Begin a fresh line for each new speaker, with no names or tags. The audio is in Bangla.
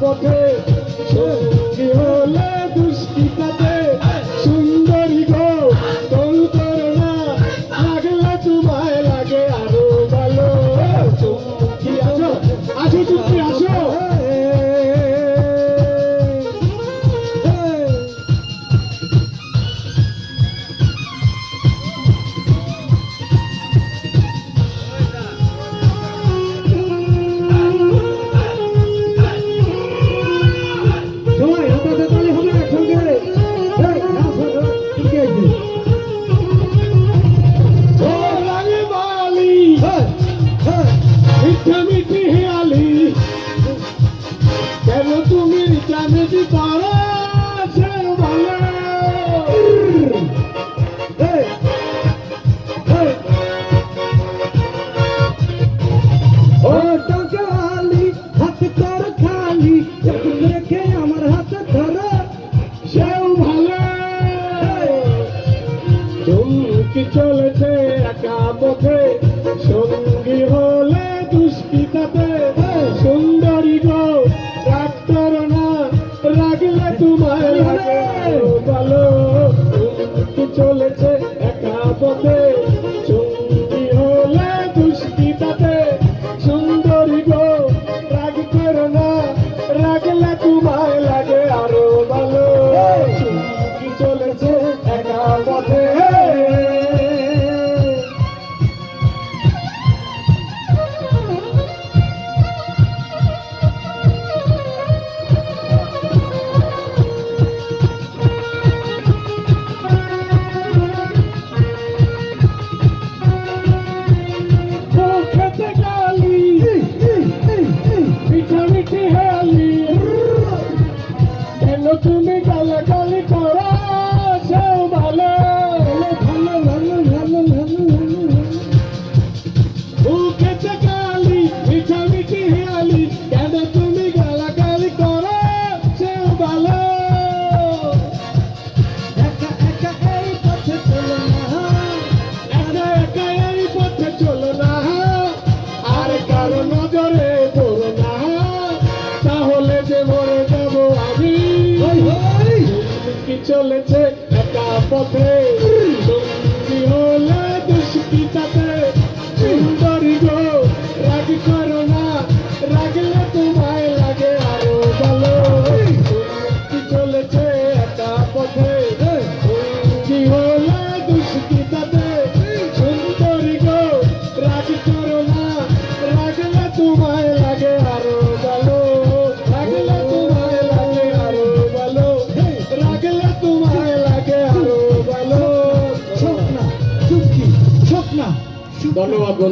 পথে সঙ্গী হলে দুষ্কৃতাতে সুন্দরী গো তোল করো না লাগলে তোমায় লাগে আরো ভালো চুমকি আসো আসো চুমকি আসো মিঠি হেয়ালি কেন তুমি জানতে পারো সে ভালো ও টাকালি হাত কর খালি যখন রেখে আমার হাতে ধরো সেও ভালো চুমকি চলেছে একা পথে সঙ্গী হলে দুষ্কৃতাতে সুন্দরী গো রাগ করো না রাগলে তোমায় লাগে ভালো চুমকি চলেছে একা পথে সঙ্গী হলে দুষ্কৃতাতে সুন্দরী গো রাগ করো না রাগলে তোমায় লাগে আরো ভালো চুমকি চলেছে একা পথে তুমি গালাগালি করো সেও ভালো ভালো ভালো ভালো ভালো মুখেতে গালি মিঠা মিঠি হেয়ালি কেন তুমি গালাগালি করো সেও ভালো একা একা এই পথে চলো না একা একা এই পথে চলো না আর কারো নজরে পড়ো না তাহলে যে মরে যাবো আমি চলেছে একা পথে সঙ্গী হলে দুষ্কৃতাতে সুন্দরী গো রাগ করো না রাগলে তোমায় লাগে আরো ভালো চলেছে একা পথে সঙ্গী হলে দুষ্কৃতাতে সুন্দরী গো রাগ করো না রাগলে তোমায় লাগে আরো ভালো রাগলে তোমায় লাগে আরো ভালো রাগলে তোমায় লাগে আরো ভালো। ধন্যবাদ।